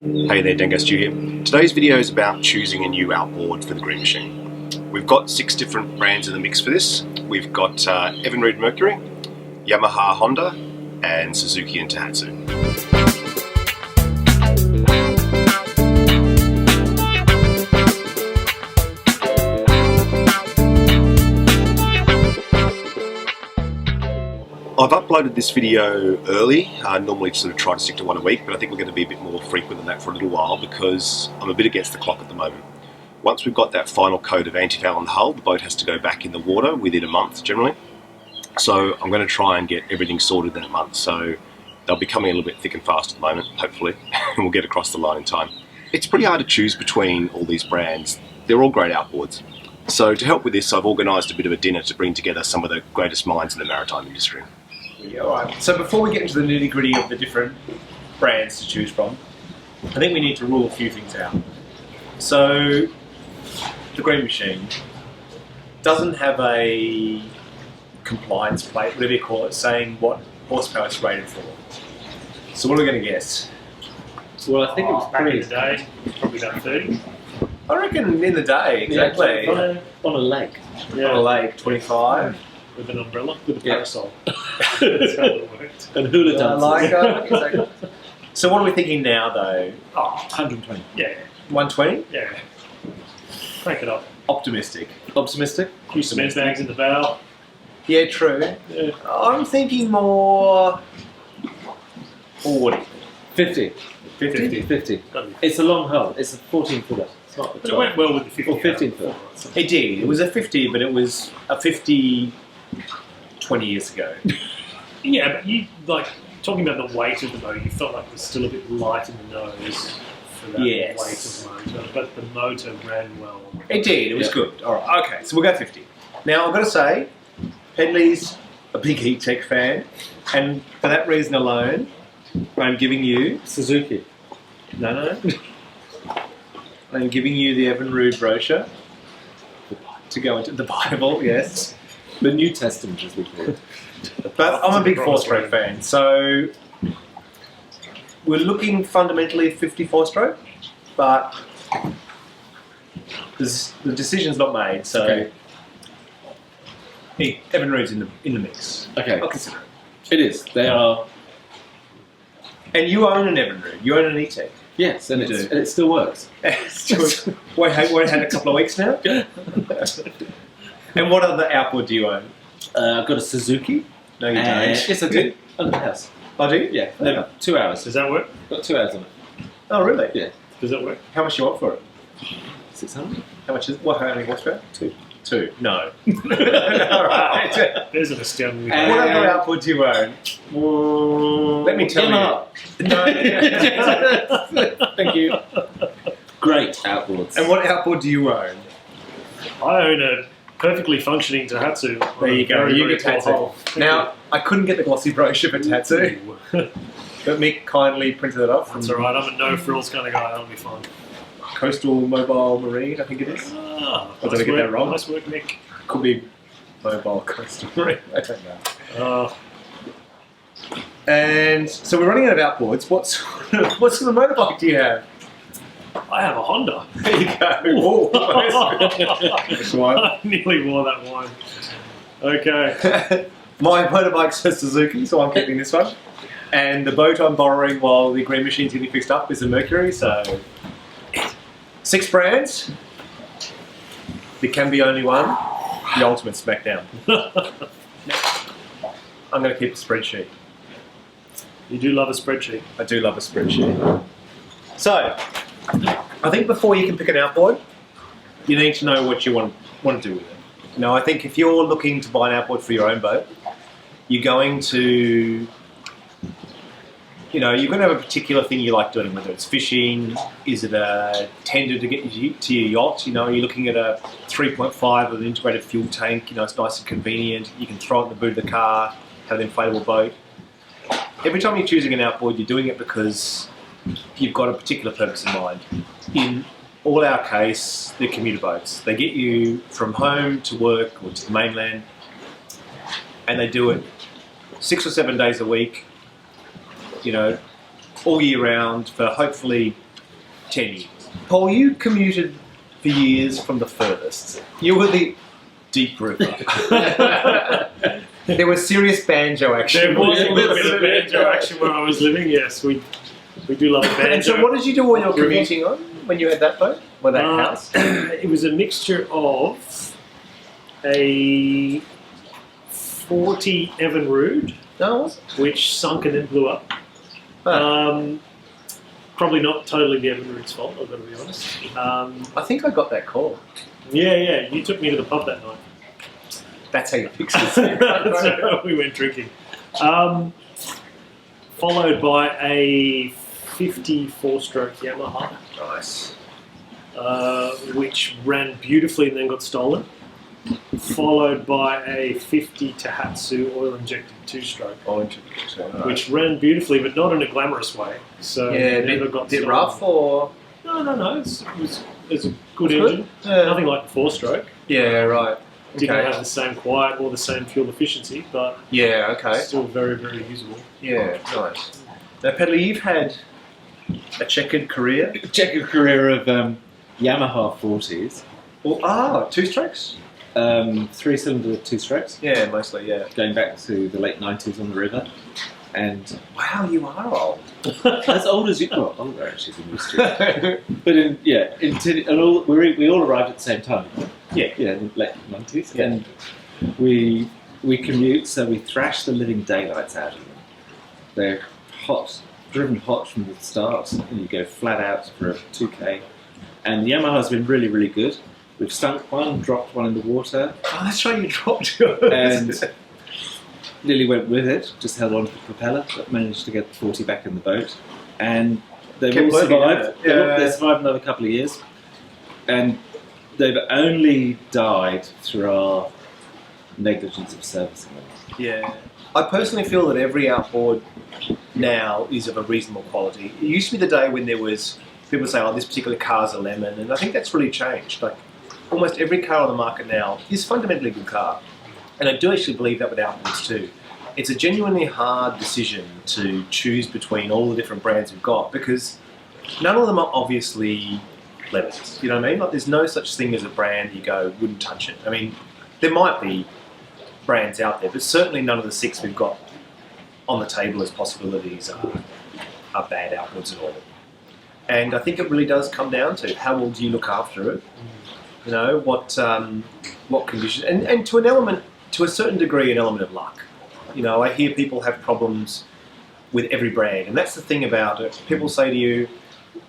Hey there, Dengo Studio. Today's video is about choosing a new outboard for the green machine. We've got 6 different brands in the mix for this. We've got Evinrude Mercury, Yamaha Honda, and Suzuki and Tohatsu. I've uploaded this video early. I normally sort of try to stick to one a week, but I think we're going to be a bit more frequent than that for a little while because I'm a bit against the clock at the moment. Once we've got that final coat of anti-foul on the hull, the boat has to go back in the water within a month generally. So I'm going to try and get everything sorted in a month. So they'll be coming a little bit thick and fast at the moment, hopefully, and we'll get across the line in time. It's pretty hard to choose between all these brands. They're all great outboards. So to help with this, I've organised a bit of a dinner to bring together some of the greatest minds in the maritime industry. Yeah, alright. So before we get into the nitty-gritty of the different brands to choose from, I think we need to rule a few things out. So, the green machine doesn't have a compliance plate, whatever you call it, saying what horsepower it's rated for. So what are we going to guess? Well, I think it was back in pretty the day, probably about 30. I reckon in the day, exactly. Yeah, on a lake. On a lake, 25. With an umbrella, with a parasol. That's how it worked. And hula dances. So what are we thinking now, though? Oh, 120. Yeah. 120? Yeah. Crank it up. Optimistic. Optimistic? A few cement bags in the bow. Yeah, true. Yeah. I'm thinking more 40. 50. 50? 50. It's a long hull. It's a 14-footer. It's not a But it went well with the 50. Or 15-footer. It did. It was a 50, but it was a 50 20 years ago. Yeah, but you, like, talking about the weight of the motor, you felt like it was still a bit light in the nose for that Yes. weight of motor, but the motor ran well. It did. It was good. All right. Okay, so we'll go 50. Now, I've got to say, Pedley's a big E-TEC fan, and for that reason alone, I'm giving you... Suzuki. No. I'm giving you the Evinrude brochure to go into the Bible, yes. The New Testament, as we call it. But I'm a big four-stroke fan, so we're looking fundamentally at 54-stroke, but the decision's not made, so Okay. Evinrude's in the mix. Okay. I'll consider it. It is. They are... And you own an Evinrude, you own an E-TEC. Yes, and, You do. and it still works. Wait, had a couple of weeks now? Yeah. And what other outboard do you own? I've got a Suzuki. No, you don't. Yes, I do. Under the house. Oh, do you? Yeah. 2 hours. Does that work? Got 2 hours on it. Oh, really? Yeah. Does that work? How much do you want for it? 600? How much is what? How many horsepower? 2. 2. No. All right. There's an astounding... What other outboard do you own? Let me tell Yamaha. you. No. Thank you. Great outboards. And what outboard do you own? I own a perfectly functioning Tohatsu. There you go. Very, You very get tall Tohatsu. hull. Now, I couldn't get the glossy brochure for Tohatsu, but Mick kindly printed it off. That's alright, I'm a no-frills kind of guy, that'll be fine. Coastal Mobile Marine, I think it is. Ah, Or did I get that wrong? Nice work, Nick. Could be Mobile Coastal Marine. I don't know. And so we're running out of outboards. What sort of motorbike do you have? I have a Honda. There you go. This one. I nearly wore that one. Okay. My motorbike's a Suzuki, so I'm keeping this one. And the boat I'm borrowing while the green machine's getting fixed up is a Mercury, so 6 brands. There can be only one. The ultimate smackdown. I'm going to keep a spreadsheet. You do love a spreadsheet. I do love a spreadsheet. So, I think before you can pick an outboard, you need to know what you want to do with it. Now, I think if you're looking to buy an outboard for your own boat, you're going to have a particular thing you like doing, whether it's fishing, is it a tender to get you to your yacht, you're looking at a 3.5 with an integrated fuel tank, it's nice and convenient, you can throw it in the boot of the car, have an inflatable boat. Every time you're choosing an outboard, you're doing it because you've got a particular purpose in mind. In all our case, they're commuter boats. They get you from home to work or to the mainland, and they do it 6 or 7 days a week, all year round for hopefully 10 years. Paul, you commuted for years from the furthest. You were the deep river. There was serious banjo action. There was a little bit of banjo action where I was living. Yes, we do love banjo. And so, what did you do when you were commuting on? When you had that boat or that house? It was a mixture of a 40 Evinrude, which sunk and then blew up. Probably not totally the Evinrude's fault, I've got to be honest. I think I got that call. Yeah, you took me to the pub that night. That's how you fix it. So we went drinking. Followed by a 54-stroke Yamaha. Nice. Which ran beautifully and then got stolen. Followed by a 50 Tohatsu oil-injected 2-stroke. Which ran beautifully, but not in a glamorous way. So never got bit stolen. rough or? No. It was a good engine. Yeah. Nothing like the 4-stroke. Yeah, right. Didn't have the same quiet or the same fuel efficiency, but still very, very usable. Yeah, nice. Now, Pedler, you've had a checkered career. Checkered career of Yamaha 40s. 2-strokes? 3-cylinder 2-strokes. Yeah, mostly, yeah. Going back to the late 90s on the river. And wow, you are old. as old as you well, older actually than used to. But we all arrived at the same time. Yeah, in the late 90s. Yeah. And we commute, so we thrash the living daylights out of them. They're hot, driven hot from the start, and you go flat out for a 2K. And Yamaha's been really, really good. We've stunk one, dropped one in the water. Oh, that's right, you dropped yours. And nearly went with it, just held on to the propeller, but managed to get the 40 back in the boat. And they've all survived. They survived another couple of years. And they've only died through our negligence of servicing them. Yeah. I personally feel that every outboard now is of a reasonable quality. It used to be the day when there was people say, this particular car's a lemon, and I think that's really changed. Like, almost every car on the market now is fundamentally a good car. And I do actually believe that with outboards too. It's a genuinely hard decision to choose between all the different brands we've got because none of them are obviously lemons. You know what I mean? Like, there's no such thing as a brand you go, wouldn't touch it. I mean, there might be brands out there, but certainly none of the 6 we've got on the table as possibilities are bad outboards at all. And I think it really does come down to how well do you look after it? You know, what conditions, and to a certain degree, an element of luck. You know, I hear people have problems with every brand, and that's the thing about it. People say to you,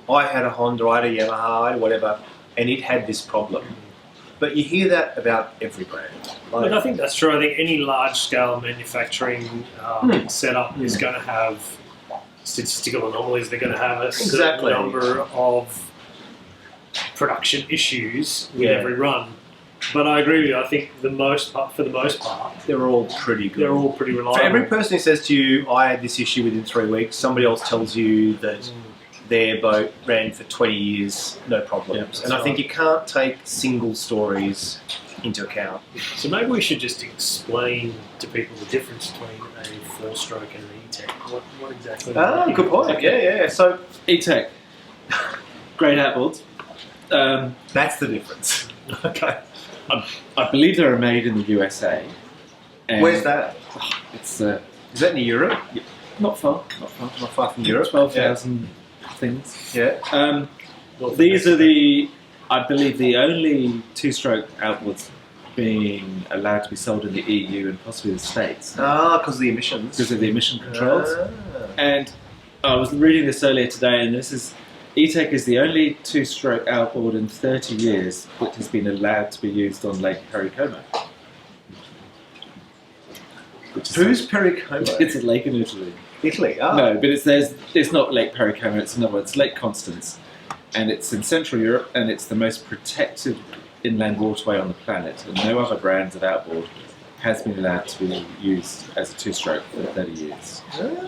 I had a Honda, I had a Yamaha, I had whatever, and it had this problem. But you hear that about every brand. Look, I think that's true. I think any large-scale manufacturing setup is going to have statistical anomalies. They're going to have a certain number of production issues with every run. But I agree with you. I think for the most part, they're all pretty good. They're all pretty reliable. For every person who says to you, I had this issue within 3 weeks, somebody else tells you that their boat ran for 20 years, no problems. And I think you can't take single stories into account. So maybe we should just explain to people the difference between a 4-stroke and an E-TEC. What exactly? Good point. Okay. Yeah. So E-TEC, great outboards. That's the difference. Okay. I believe they were made in the USA. Where's that? It's is that in Europe? not far from Europe. 12,000 things. Yeah. These are I believe the only 2-stroke outboards being allowed to be sold in the EU and possibly the States. Because of the emissions. Because of the emission controls. And I was reading this earlier today, and E-TEC is the only 2-stroke outboard in 30 years that has been allowed to be used on Lake Pericoma. Who's Pericoma? It's a lake in Italy. Italy? No, but it's not Lake Pericoma, it's another one. It's Lake Constance. And it's in Central Europe, and it's the most protected inland waterway on the planet. And no other brands of outboard has been allowed to be used as a 2-stroke for 30 years.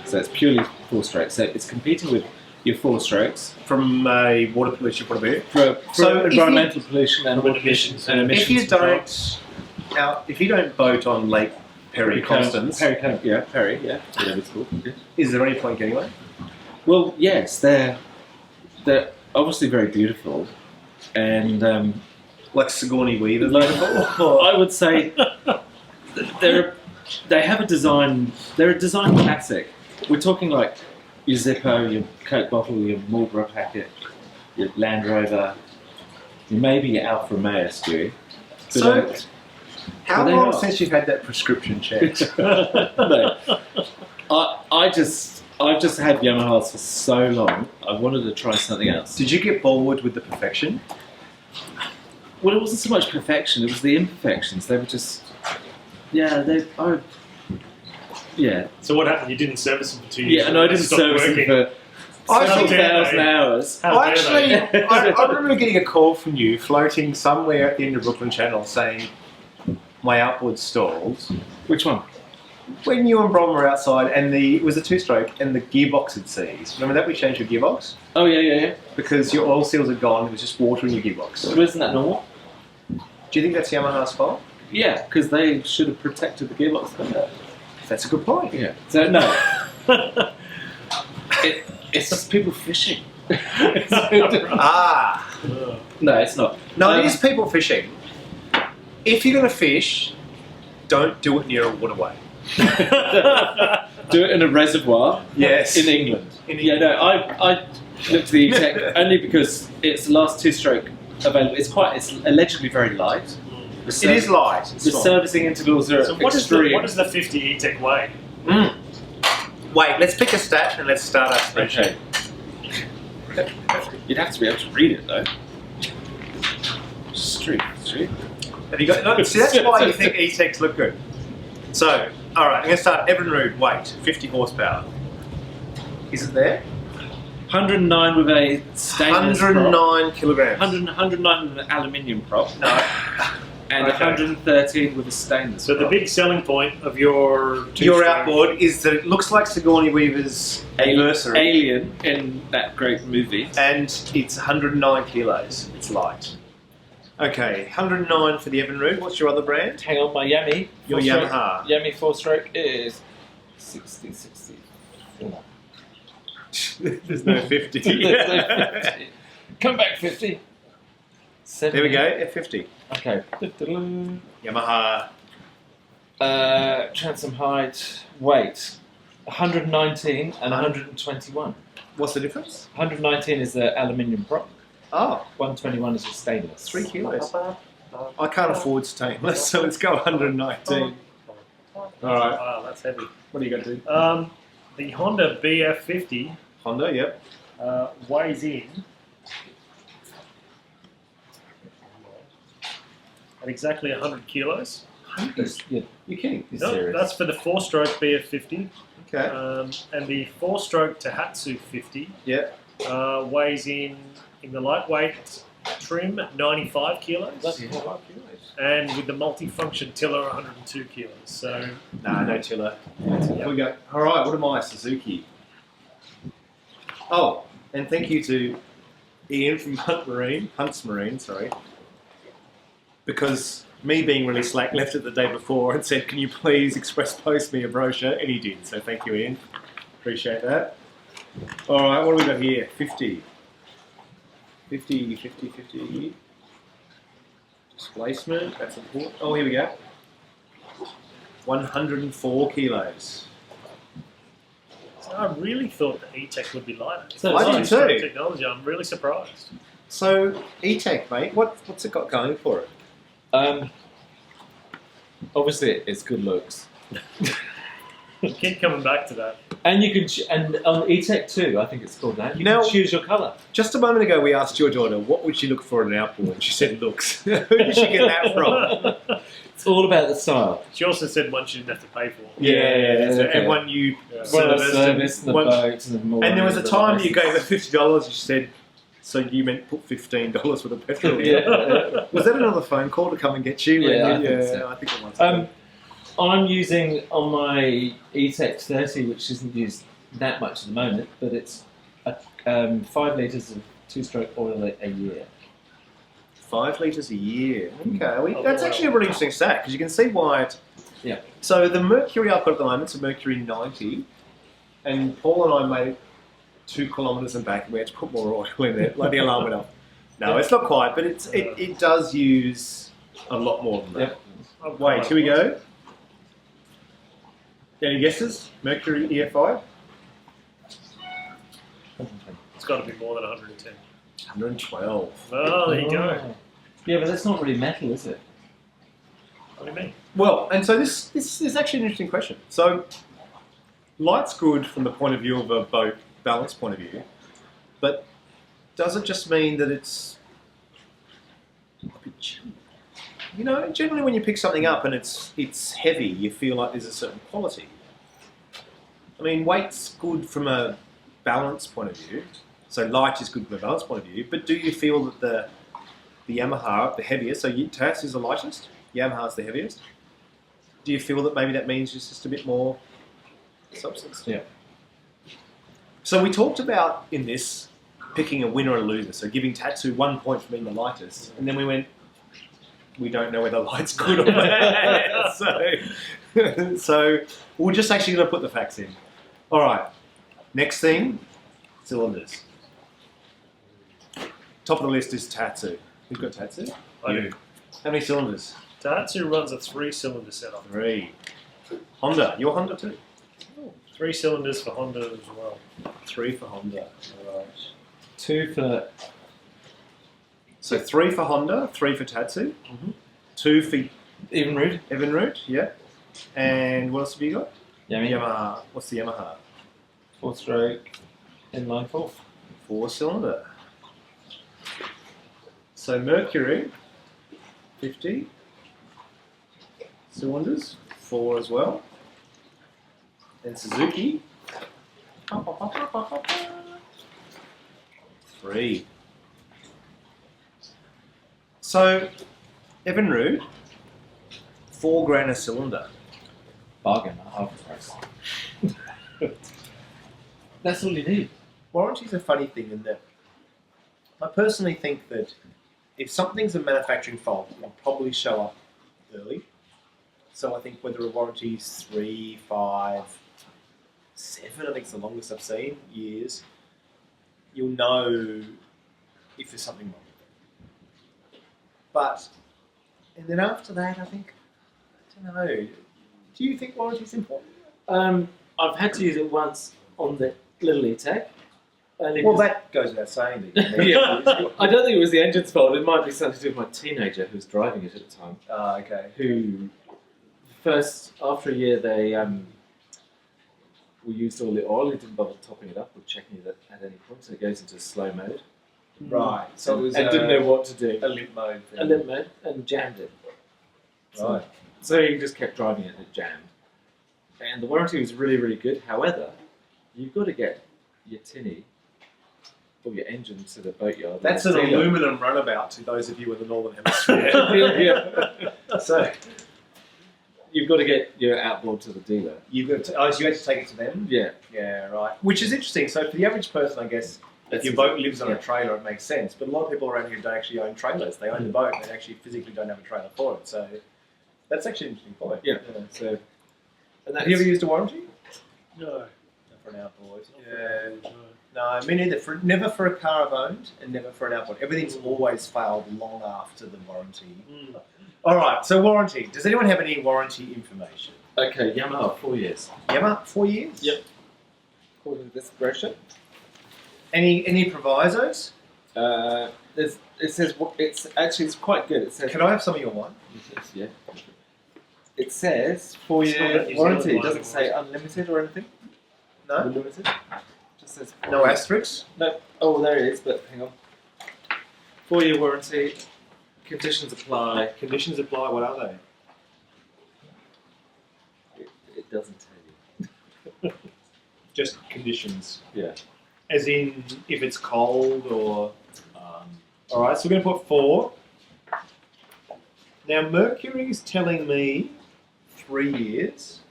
So it's purely 4-stroke. So it's competing with your 4-strokes. From a water pollution point of view? For environmental pollution and water emissions. If you don't boat on Lake Perry Constance, whatever it's called. Yeah. Is there any point getting away? Well, yes, they're obviously very beautiful, and Like Sigourney Weaver. I would say they have a design. They're a design classic. We're talking like your Zippo, your Coke bottle, your Marlboro packet, your Land Rover, maybe your Alfa Romeo, Stewie. So, how they long are. since you've had that prescription checked? No, I've just had Yamahas for so long. I wanted to try something else. Did you get bored with the perfection? Well, it wasn't so much perfection; it was the imperfections. They were just, yeah, yeah. So what happened? You didn't service them for 2 years? Yeah, and I didn't Stopped service working. them for I several think- thousand hours. How dare Actually, they? I remember getting a call from you floating somewhere at the end of Brooklyn Channel saying, my outboard stalled. Which one? When you and Brom were outside and it was a two-stroke and the gearbox had seized. Remember that we changed your gearbox? Oh yeah. Because your oil seals had gone, it was just water in your gearbox. So isn't that normal? Do you think that's Yamaha's fault? Yeah, because they should have protected the gearbox better. That's a good point. Yeah. So no, it's just people fishing. Ah! No, it's not. No, it is people fishing. If you're going to fish, don't do it near a waterway. Do it in a reservoir. Yes. In England. In Yeah, no, I looked at the E-TEC only because it's the last two-stroke available. It's allegedly very light. It is light. It's The small. servicing intervals are So what extreme. does the 50 E-TEC weigh? Wait, let's pick a stat and let's start our spreadsheet. Okay. You'd have to be able to read it though. Street. Have you got? No, see, that's why you think E-TECs look good. So, all right, I'm going to start. Evinrude weight, 50 horsepower. Is it there? 109 with a stainless 109 kilograms. 109 with an aluminium prop. No. And Okay. 113 with a stainless So the prop. big selling point of your Your two-stroke- outboard is that it looks like Sigourney Weaver's anniversary, Alien in that great movie. and it's 109 kilos. It's light. Okay, 109 for the Evinrude. What's your other brand? Hang on, my Yami. Your four-stroke- Yamaha. Yami 4-stroke is 60. There's no 50. There's no 50. Come back 50. 70. There we go, F50. Okay. Yamaha. Transom height, weight, 119 and 121. What's the difference? 119 is the aluminium prop. Oh, 121 is a stainless. 3 kilos. I can't afford stainless, so let's go 119. All right. Wow, that's heavy. What are you going to do? The Honda BF50 Honda, yep. weighs in at exactly 100 kilos. Yeah, You're kidding. you're No, serious. that's for the four-stroke BF50. Okay. And the four-stroke Tohatsu 50 Yeah. weighs in the lightweight trim 95 kilos. That's Yeah. 5 kilos. And with the multi-function tiller 102 kilos. So Nah, no tiller. Here we go. All right, what am I? Suzuki. Oh, and thank you to Ian from Hunts Marine, sorry. Because me being really slack left it the day before and said, can you please express post me a brochure? And he did, so thank you, Ian. Appreciate that. All right, what do we got here? 50. 50. Displacement, that's important. Oh, here we go. 104 kilos. I really thought the E-TEC would be lighter. So I did too. Technology, I'm really surprised. So, E-TEC, mate, what's it got going for it? Obviously, it's good looks. Keep coming back to that. And you can, and on E-TEC too, I think it's called that. You Now- can choose your colour. Just a moment ago, we asked your daughter, what would she look for in an outboard? And she said looks. Who did she get that from? It's all about the style. She also said one she didn't have to pay for. Yeah, So, okay. and one you Yeah. Well, the serviced, service and the one- boat and the mooring and there was a and the time you gave her license. $50 and she said, so you meant put $15 for the petrol? Yeah. Was that another phone call to come and get you? Yeah, I think so. I think it was. I'm using on my E-TEC 30, which isn't used that much at the moment, but it's 5 litres of two-stroke oil a year. 5 litres a year. Okay, well, that's actually a really interesting stat because you can see why it. Yeah. So the Mercury I've got at the moment is a Mercury 90, and Paul and I made 2 kilometres and back, and we had to put more oil in it. Like the alarm went off. No, it's not quite, but it does use a lot more than that. Yep. Wait, here we go. Any guesses? Mercury EFI? It's got to be more than 110. 112. Oh, there you go. Yeah, but that's not really metal, is it? What do you mean? Well, and so this is actually an interesting question. So, light's good from the point of view of a boat balance point of view, but does it just mean that it's a bit cheap? You know, generally when you pick something up and it's heavy, you feel like there's a certain quality. I mean, weight's good from a balance point of view, so light is good from a balance point of view, but do you feel that the Yamaha, the heaviest, so Tohatsu is the lightest, Yamaha's the heaviest, do you feel that maybe that means it's just a bit more substance? Yeah. So we talked about, in this, picking a winner or a loser, so giving Tatsu 1 point for being the lightest, and then we went, we don't know whether light's good or bad, so we're just actually going to put the facts in. All right, next thing, cylinders. Top of the list is Tatsu. Who's got Tatsu? I do. How many cylinders? Tohatsu runs a 3-cylinder setup. 3. Honda, your Honda too? 3 cylinders for Honda as well. 3 for Honda. All right. 2 for... So 3 for Honda, 3 for Tatsu, Mm-hmm. 2 for Evinrude. Evinrude, yeah. And what else have you got? Yamaha. Yamaha. What's the Yamaha? 4-stroke inline 4. 4-cylinder. So Mercury, 50 cylinders, 4 as well. And Suzuki, 3. So Evinrude, $4,000 a cylinder. Bargain at half the price. That's all you need. Warranty's a funny thing in that I personally think that if something's a manufacturing fault, it'll probably show up early. So I think whether a warranty's 3, 5, 7, I think it's the longest I've seen, years, you'll know if there's something wrong. But, and then after that, I think, I don't know, do you think warranty's important? I've had to use it once on the little E-TEC. Well, that goes without saying. Yeah. I don't think it was the engine's fault. It might be something to do with my teenager who was driving it at the time. Okay. Who first, after a year, they we used all the oil. He didn't bother topping it up or checking it at any point, so it goes into slow mode. Right. So it was and didn't know what to do. a limp mode thing. A limp mode and jammed it. Right. So he just kept driving it and it jammed. And the warranty was really, really good. However, you've got to get your tinny or your engine to the boatyard. That's an dealer. aluminum runabout to those of you in the Northern Hemisphere. Yeah. So You've got to get your outboard to the dealer. you've got to, so you had to take it to them? Yeah. Yeah, right. Which is interesting. So for the average person, I guess, if your boat lives on a trailer, it makes sense. But a lot of people around here don't actually own trailers. They own the boat, they actually physically don't have a trailer for it. So that's actually an interesting point. Yeah. So, and Have you ever used a warranty? No. Not for an outboard. Yeah. No, me neither. Never for a car I've owned, and never for an outboard. Everything's always failed long after the warranty. Mm. All right, so warranty. Does anyone have any warranty information? okay, Yamaha, 4 years. Yamaha, 4 years? Yep. According to this brochure. Any provisos? It says it's quite good. It says Can I have some of your wine? yeah. It says 4 It's not year a New warranty. Zealand It doesn't wine, say unlimited or anything. No? Unlimited. Just says No asterisks? No. Oh, there it is. But hang on. 4 year warranty. Conditions apply. Conditions apply, what are they? It doesn't tell you. Just conditions. Yeah. As in, if it's cold or... all right, so we're going to put 4. Now, Mercury is telling me 3 years,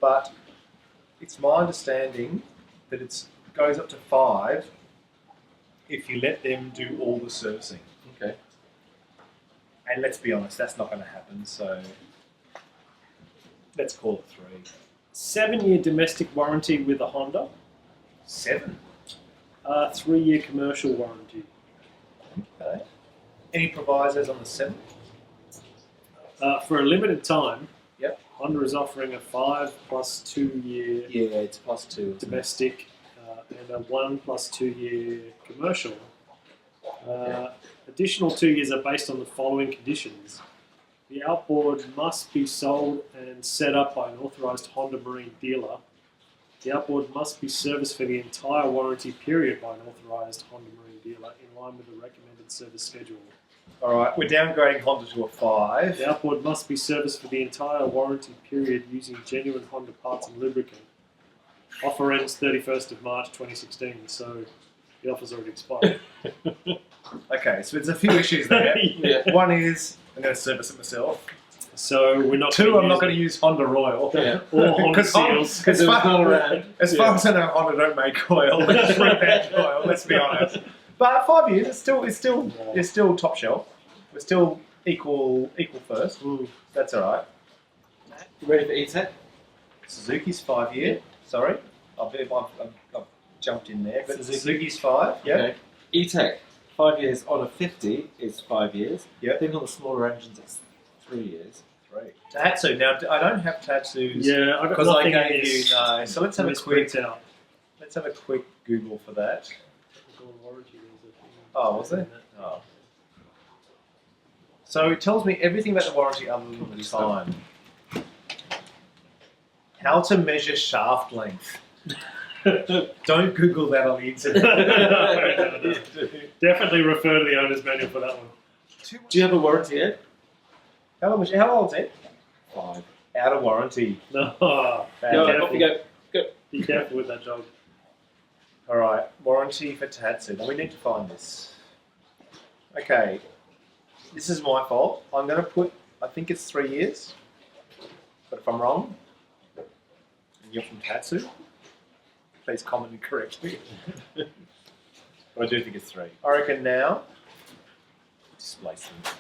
but it's my understanding that it goes up to 5 if you let them do all the servicing. Okay. And let's be honest, that's not going to happen, so let's call it 3. 7-year domestic warranty with a Honda. 7. 3-year commercial warranty. Okay. Any provisos on the 7? For a limited time, Yep. Honda is offering a 5 plus 2 year Yeah, it's +2. domestic and a 1 plus 2 year commercial. Additional 2 years are based on the following conditions. The outboard must be sold and set up by an authorised Honda Marine dealer. The outboard must be serviced for the entire warranty period by an authorised Honda Marine dealer in line with the recommended service schedule. All right, we're downgrading Honda to a 5. The outboard must be serviced for the entire warranty period using genuine Honda parts and lubricant. Offer ends 31st of March 2016, so the offer's already expired. Okay, so there's a few issues there. Yeah. One is I'm going to service it myself. So we're not. 2, I'm not going to use Honda oil. Yeah. Or Honda Because Honda- seals. as It was far- all around. As far as I know, Honda don't make oil. They shrink that oil. Let's be honest. But 5 years, it's still top shelf. We're still equal first. That's all right. You ready for E-TEC? Suzuki's 5 year. Sorry, I've jumped in there. But Suzuki. Suzuki's 5. Yeah. Okay. E-TEC, 5 years on a 50 is 5 years. Yep. I think on the smaller engines it's 3 years. 3. Tohatsu. Now I don't have Tohatsu's. Yeah, I got Because I nothing in gave this. you no. So let's have a This quick. prints out. Let's have a quick Google for that. Technical warranty, there's a thing. Oh, was there? Oh. So it tells me everything about the warranty other than the time. How to measure shaft length. Don't Google that on the internet. No. Definitely refer to the owner's manual for that one. Do you have a warranty yet? How old is it? 5. Out of warranty. No. Go, Fantastic. off you go. Go. Be careful with that job. All right, warranty for Tohatsu. Now we need to find this. Okay, this is my fault. I'm going to put, I think it's 3 years. But if I'm wrong, and you're from Tohatsu, please comment and correct me. But I do think it's 3. I reckon now, displacement.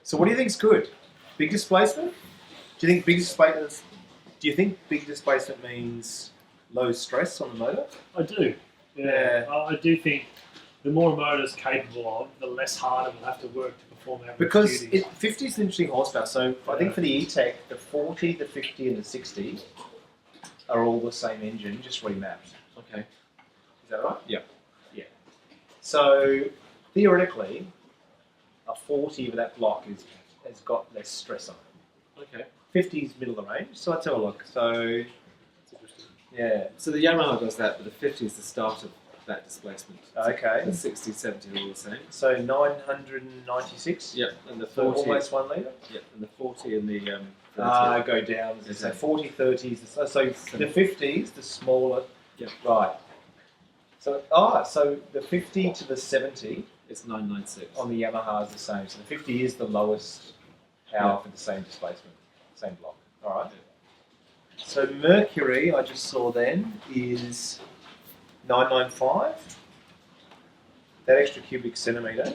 So what do you think is good? Big displacement? Do you think big displacement? Do you think big displacement means low stress on the motor? I do. Yeah. I do think the more a motor's capable of, the less hard it will have to work to perform average Because duties. 50 is an interesting horsepower. So I think for the E-TEC, the 40, the 50, and the 60 are all the same engine, just remapped. Okay. Is that right? Yeah. Yeah. So theoretically, a 40 of that block has got less stress on it. Okay. 50 is middle of the range. So let's have a look. So That's interesting. yeah. So the Yamaha does that, but the 50 is the start of that displacement. Okay. The 60, 70 are all the same. So 996. Yeah, and the So 40. almost 1 litre. Yeah, and the 40 and the 30. Go down. So Okay. 40, 30s. So the 50s, the smaller. Yeah. Right. So so the 50 to the 70 It's 996. on the Yamaha is the same. So the 50 is the lowest power for the same displacement, same block. All right. So Mercury, I just saw then, is 995. That extra cubic centimetre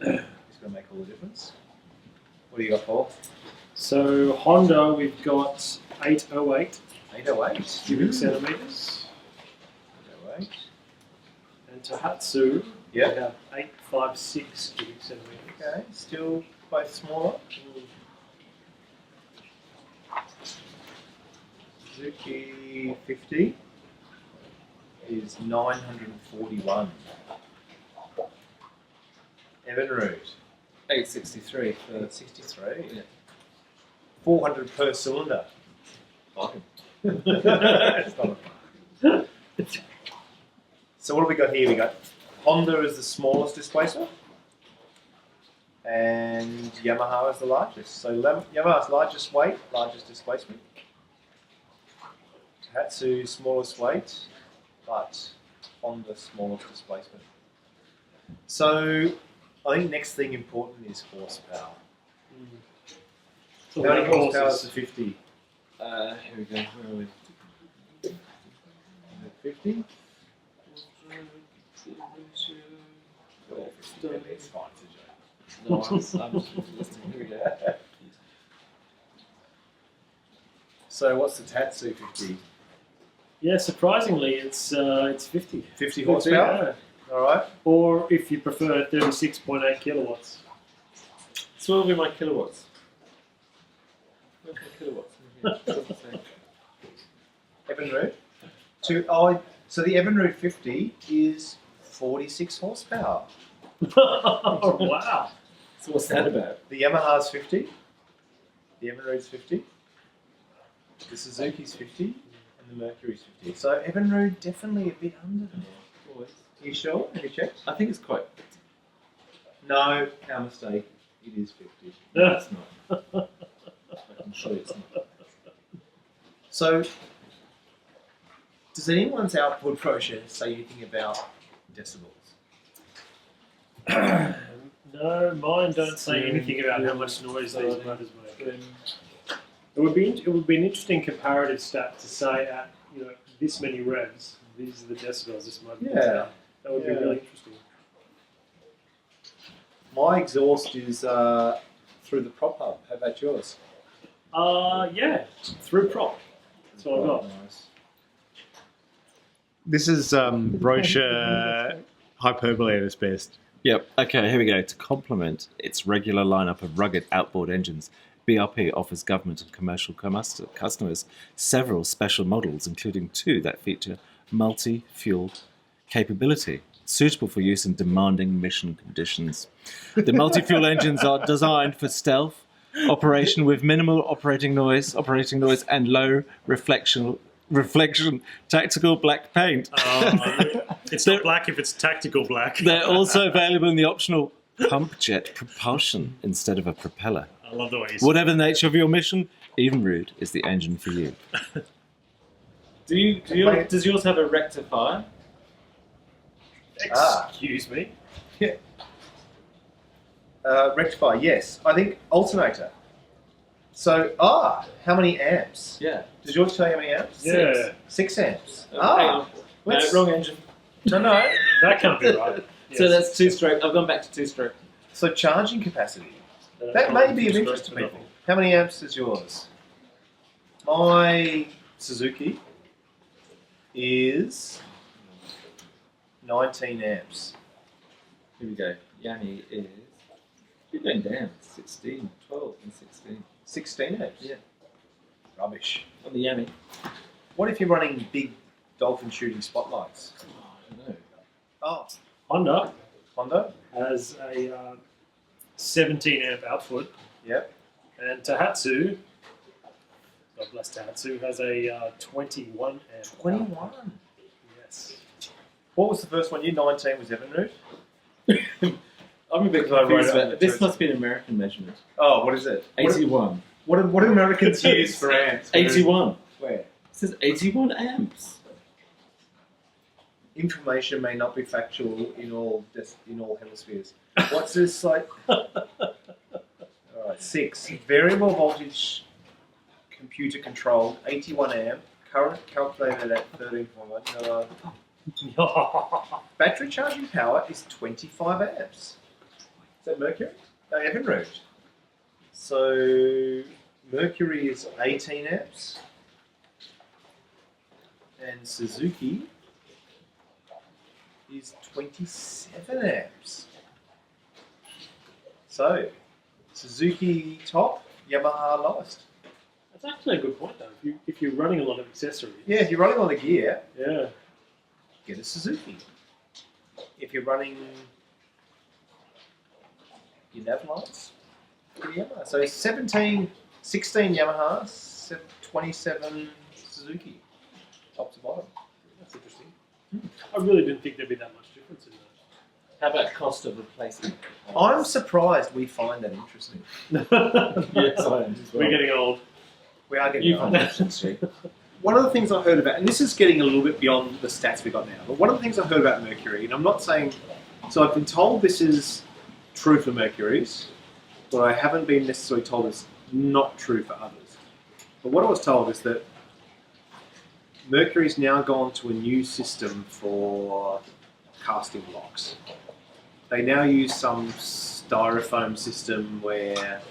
is going to make all the difference. What do you got, Paul? So Honda, we've got 808 808. cubic centimetres. 808. And Tohatsu, Yeah. we have 856 cubic centimetres. Okay, still both smaller. Suzuki 50 is 941. Evinrude 863 for 63. Yeah. 400 per cylinder. fine. It's not a- So what have we got here? We got Honda is the smallest displacement, and Yamaha is the largest. So Yamaha's largest weight, largest displacement. Tohatsu smallest weight, but Honda smallest displacement. So I think next thing important is horsepower. So How many what horsepower is horses? the 50? Here we go. Where are we? 50? Well, It's fine, it's a joke. no, I'm just listening. Here we go. So what's the Tohatsu 50? Yeah, surprisingly, it's 50. 50 horsepower. Yeah. All right. Or if you prefer, 36.8 kilowatts. So what will be my kilowatts? Where's my kilowatts? Doesn't say. Evinrude. So the Evinrude 50 is 46 horsepower. Oh, wow. So what's that about? The Yamaha's 50. The Evinrude's 50. The Suzuki's 50. And the Mercury's 50. So Evinrude definitely a bit under there. Boys. Are you sure? Have you checked? I think it's quite. No, our mistake. It is 50. No, it's not. I'm sure it's not. So, does anyone's outboard brochure say anything about decibels? No, mine don't say anything about how much noise these motors make. It would be an interesting comparative stat to say at this many revs, these are the decibels this motor puts out. That would be really interesting. My exhaust is through the prop hub. How about yours? Yeah, through prop. That's what I got. Nice. This is brochure hyperbole at its best. Yep. Okay, here we go. To complement its regular lineup of rugged outboard engines, BRP offers government and commercial customers several special models, including 2 that feature multi-fuel capability, suitable for use in demanding mission conditions. The multi-fuel engines are designed for stealth operation with minimal operating noise, and low reflection tactical black paint. It's not black if it's tactical black. They're also available in the optional pump jet propulsion instead of a propeller. I love the way you say Whatever the nature of your mission, Evinrude is the engine for you. Does yours have a rectifier? Excuse me. Rectifier, yes. I think alternator. So, how many amps? Yeah. Does yours tell you how many amps? Yeah. 6 amps. Hang on. No, wrong engine. No. That can't be right. So that's 2-stroke. I've gone back to 2-stroke. So charging capacity. That may be of interest to people. How many amps is yours? My Suzuki is 19 amps. Here we go. Yanni is. You're going down. 16, 12, and 16. 16 amps? Yeah. Rubbish. On the Yanni. What if you're running big dolphin shooting spotlights? I don't know. Oh, Honda? Has a 17 amp output, Yep. and Tohatsu, God bless Tohatsu, has a 21 amp. 21. Yes. What was the first one? 19 was Evinrude? I'm a bit I wrote confused it on about the this. test. Must be an American measurement. Oh, what is it? 81. What do Americans use for amps? 81. Where? It says 81 amps. Information may not be factual in all hemispheres. What's this like? All right, 6. Variable voltage, computer controlled, 81 amp, current calculated at 13.1. Battery charging power is 25 amps. Is that Mercury? No, Evinrude. So Mercury is 18 amps, and Suzuki is 27 amps. So Suzuki top, Yamaha lowest. That's actually a good point, though. If you're running a lot of accessories. Yeah, if you're running on the gear, Yeah. get a Suzuki. If you're running your nav lights, get a Yamaha. So 16 Yamaha, 27 Suzuki, top to bottom. That's interesting. I really didn't think there'd be that much difference in that. How about cost of replacement? I'm surprised we find that interesting. Yes, I am as well. We're getting old. We are getting You old. find that. One of the things I heard about, and this is getting a little bit beyond the stats we got now, but one of the things I heard about Mercury, and I'm not saying, so I've been told this is true for Mercuries, but I haven't been necessarily told it's not true for others. But what I was told is that Mercury's now gone to a new system for casting blocks. They now use some styrofoam system where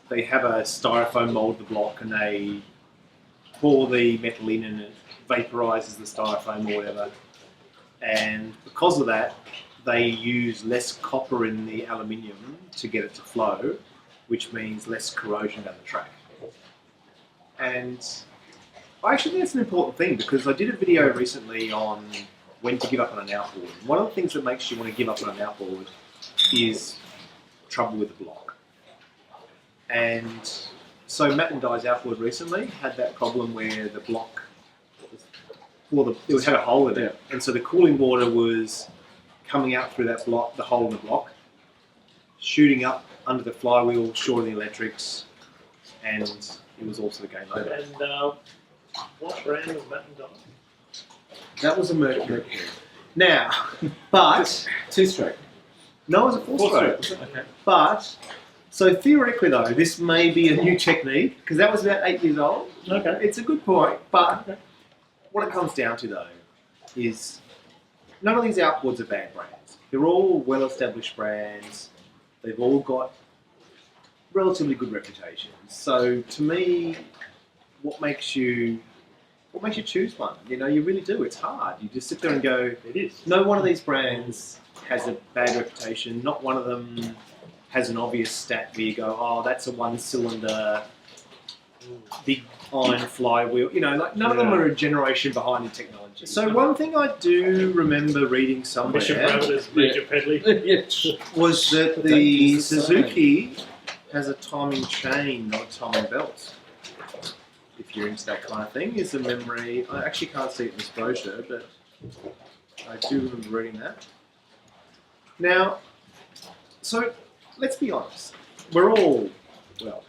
they have a styrofoam mold the block and they pour the metal in and it vaporizes the styrofoam or whatever. And because of that, they use less copper in the aluminium to get it to flow, which means less corrosion down the track. And I actually think it's an important thing because I did a video recently on when to give up on an outboard. One of the things that makes you want to give up on an outboard is trouble with the block. And so Matt and Di's outboard recently had that problem where the block, it had a hole in it, and so the cooling water was coming out through that block, the hole in the block, shooting up under the flywheel, short of the electrics, and it was also the game over. And what brand was Matt and Di? That was a Mercury. Now, but Two-stroke. no, it was a four-stroke. Okay. But so theoretically, though, this may be a new technique because that was about 8 years old. Okay. It's a good point, but what it comes down to, though, is none of these outboards are bad brands. They're all well-established brands. They've all got relatively good reputations. So to me, what makes you choose one? You know, you really do. It's hard. You just sit there and go, It is. no one of these brands has a bad reputation. Not one of them has an obvious stat where you go, oh, that's a one-cylinder, big iron flywheel. You know, like none of them are a generation behind in technology. So one thing I do remember reading somewhere Bishop Rabbit's Major Pedley. was that the Suzuki has a timing chain, not a timing belt. If you're into that kind of thing, is a memory. I actually can't see it in this brochure, but I do remember reading that. Now, so let's be honest. We're all, well,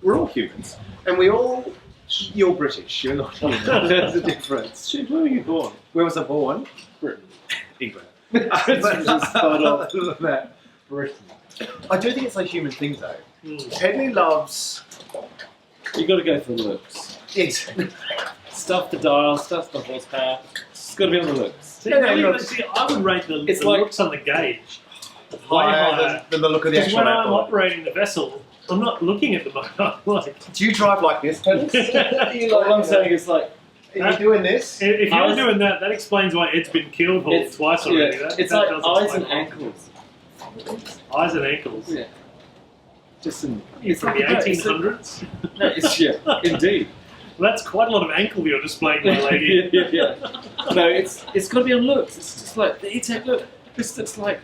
we're all humans, and we all. You're British. You're not human. There's a difference. Where were you born? Where was I born? Britain. England. Other than that, Britain. I do think it's a human thing, though. Mm. Pedley loves. You got to go for the looks. Yes. Stuff the dial, stuff the horsepower. It's got to be on the looks. See, No, I look. would rate the It's like- looks on the gauge way Higher higher. than the look of the Because actual when I'm outboard. operating the vessel, I'm not looking at the motor. I'm like, Do you drive like this, Pedley? All I'm saying is like, Are you doing this? if you're Eyes- doing that, that explains why Ed's been killed It's- twice already. yeah, That, it's that like does eyes explain and why. ankles. Eyes and ankles. Yeah. Just some. You're from the no, it's a- 1800s. No, it's yeah, indeed. Well, that's quite a lot of ankle you're displaying, my lady. yeah. No, it's got to be on looks. It's just like the E-TEC look. This looks like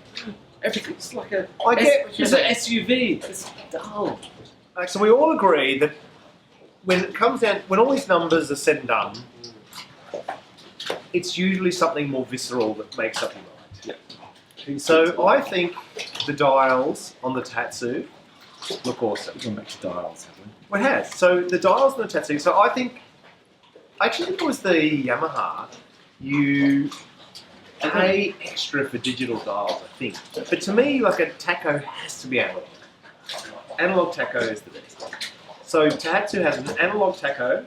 everything. It's like a. I get what you're It's an saying. SUV. It's dull. So we all agree that when it comes down, when all these numbers are said and done, it's usually something more visceral that makes up your mind. So I think the dials on the Tohatsu look awesome. We're going back to dials, haven't we? Well, it has. So the dials on the Tohatsu. So I actually think it was the Yamaha. You pay extra for digital dials, I think. But to me, like a tacho has to be analog. Analog tacho is the best. So Tohatsu has an analog tacho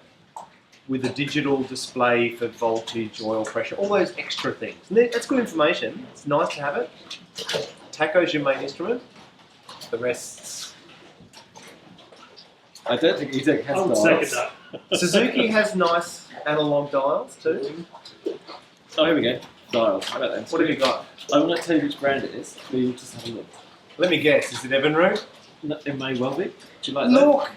with a digital display for voltage, oil pressure, all those extra things. And that's good information. It's nice to have it. Tacho's your main instrument. The rest's... I don't think E-TEC has I would dials. second that. Suzuki has nice analog dials too. Oh, here we go. Dials. How about that? What have you got? I will not tell you which brand it is, but you'll just have a look. Let me guess. Is it Evinrude? No, it may well be. Do you like that? Look!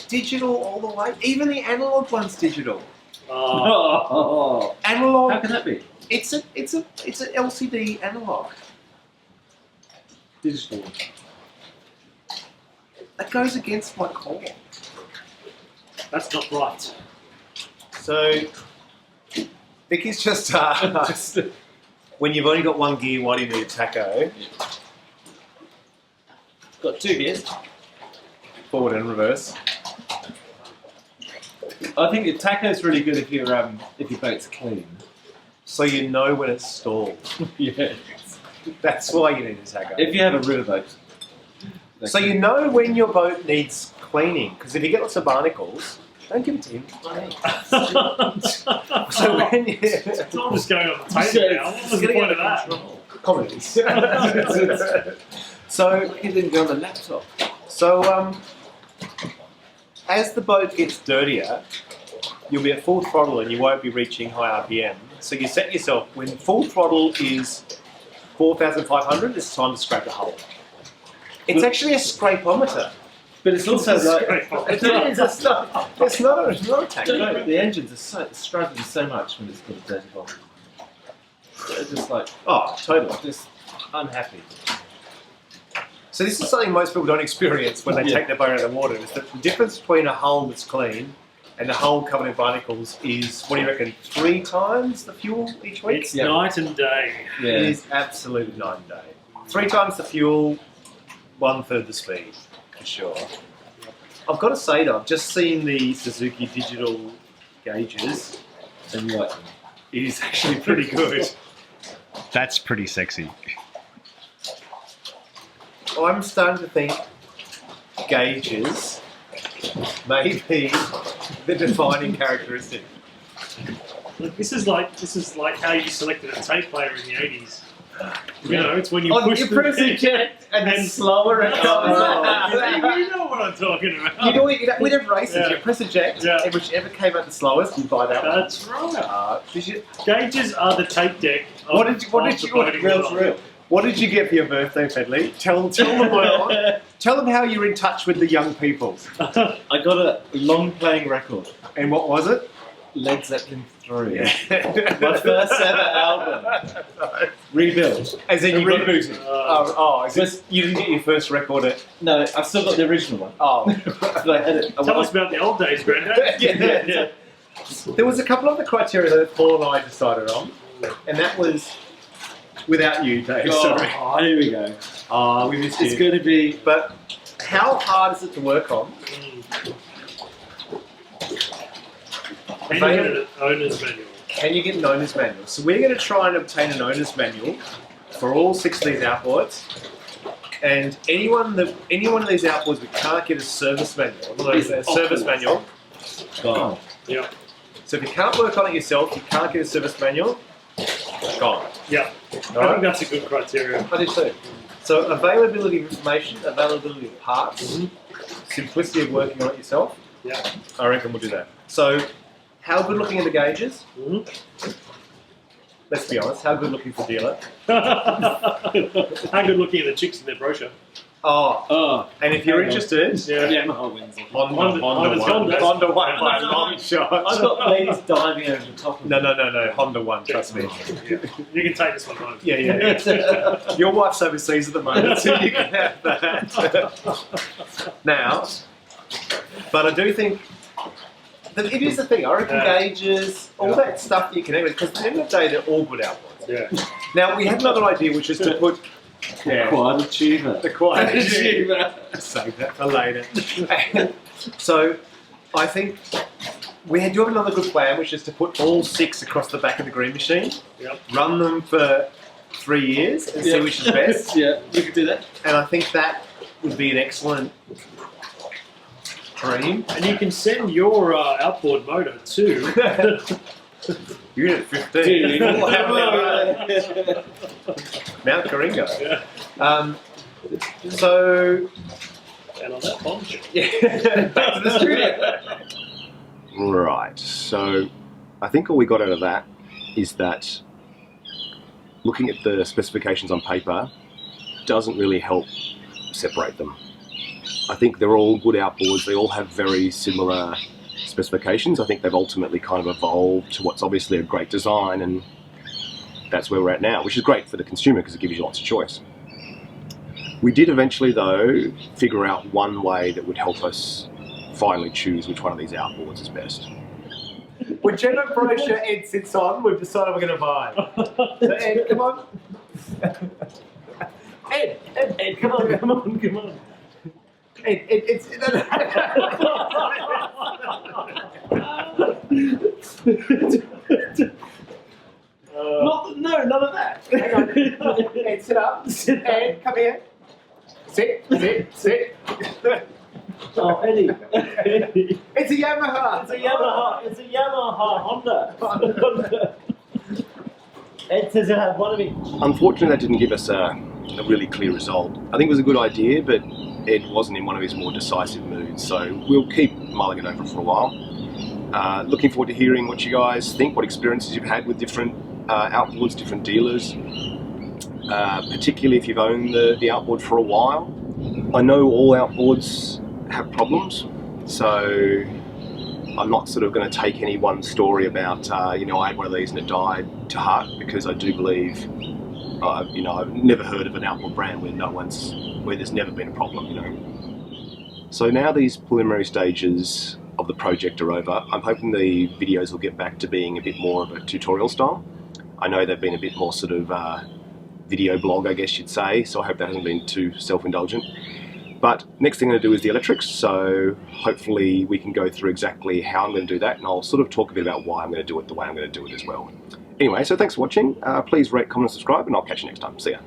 Digital all the way. Even the analog one's digital. Oh, Analog. how can that be? It's an LCD analog. Digital. That goes against my core. That's not right. So, Vicky's just when you've only got one gear, why do you need a tacho? Got two gears. Forward and reverse. I think the taco is really good if your boat's clean. So you know when it's stalled. Yeah. That's why you need a tacho. If you have a riverboat. So you know when your boat needs cleaning, because if you get lots of barnacles, don't give it to him. So when you... It's all just going on the table now. What was the point of that? Comedies. So He didn't go on the laptop. So as the boat gets dirtier, you'll be at full throttle and you won't be reaching high RPM. So you set yourself, when full throttle is 4,500, it's time to scrape the hull. It's actually a scrapeometer. But it's also like It's not a tactic. the engines are struggling so much when it's got a dirty hull. They're just like, Oh, totally. just unhappy. So this is something most people don't experience when they take their boat out of the water, is that the difference between a hull that's clean and a hull covered in barnacles is, what do you reckon, 3 times the fuel each week? It's night and day. Yeah. It is absolutely night and day. 3 times the fuel, 1/3 the speed, for sure. I've got to say though, I've just seen the Suzuki digital gauges. And you like them. It is actually pretty good. That's pretty sexy. I'm starting to think gauges may be the defining characteristic. This is like how you selected a tape player in the 80s. You know, it's when you Oh, push you the press eject and then slower it goes. You know what I'm talking about. You know, we'd have races, Yeah. you press eject, Yeah. and whichever came out the slowest, you buy that one. That's right. Did you, Gauges are the tape deck. what did you What did you get for your birthday, Fedley? Tell the world. Tell them how you're in touch with the young people. I got a long playing record. And what was it? Led Zeppelin 3. My first ever album. Rebuilt. As in you got rebooted. You didn't get your first record at... No, I've still got the original one. Oh. But I had it. Tell us about the old days, Grandad. Yeah. There was a couple of the criteria that Paul and I decided on, and that was without you, Dave. Sorry. Oh, here we go. Oh, we missed It's you. going to be. But how hard is it to work on? And you get an owner's manual. Can you get an owner's manual? So we're going to try and obtain an owner's manual for all 6 of these outboards. And any one of these outboards we can't get a service manual. A service manual. Gone. Yeah. So if you can't work on it yourself, you can't get a service manual. Gone. Yeah. I think that's a good criteria. I do too. So availability of information, availability of parts, simplicity of working on it yourself. Yeah. I reckon we'll do that. So, how good looking are the gauges? Let's be honest, how good looking for dealer? How good looking are the chicks in their brochure? Oh, and if you're interested, Yamaha wins. Honda one by a long shot. I've got ladies diving over the top of No, Honda one, trust me. You can take this one home. Yeah. Your wife's overseas at the moment, so you can have that. Now, but I do think that it is the thing. I reckon gauges, all that stuff that you can have, because at the end of the day, they're all good outboards. Yeah. Now, we had another idea, which is to put Quad achiever. the quad achiever. Save that for later. So, I think we do have another good plan, which is to put all 6 across the back of the green machine, run them for 3 years, and see which is best. Yeah, you could do that. And I think that would be an excellent dream. And you can send your outboard motor to... You're at 15. Mount Coringa. So, And on that bombshell. back to the studio. Right, so I think all we got out of that is that looking at the specifications on paper doesn't really help separate them. I think they're all good outboards, they all have very similar specifications. I think they've ultimately kind of evolved to what's obviously a great design, and that's where we're at now, which is great for the consumer because it gives you lots of choice. We did eventually, though, figure out one way that would help us finally choose which one of these outboards is best. Whichever brochure Ed sits on, we've decided we're going to buy. So Ed, come on. Ed, come on. It's... No, none of that. Hang on. Ed, sit up. Ed, come here. Sit. Oh, Eddie. It's a Yamaha. It's a Yamaha Honda. Ed says it had one of each. Unfortunately, that didn't give us a really clear result. I think it was a good idea, but Ed wasn't in one of his more decisive moods, so we'll keep mulling it over for a while. Looking forward to hearing what you guys think, what experiences you've had with different outboards, different dealers, particularly if you've owned the outboard for a while. I know all outboards have problems, so I'm not sort of going to take any one story about, you know, I had one of these and it died to heart, because I do believe, you know, I've never heard of an outboard brand where there's never been a problem, you know. So now these preliminary stages of the project are over, I'm hoping the videos will get back to being a bit more of a tutorial style. I know they've been a bit more sort of video blog, I guess you'd say, so I hope that hasn't been too self-indulgent. But next thing I'm going to do is the electrics, so hopefully we can go through exactly how I'm going to do that, and I'll sort of talk a bit about why I'm going to do it the way I'm going to do it as well. Anyway, so thanks for watching. Please rate, comment, and subscribe, and I'll catch you next time. See ya.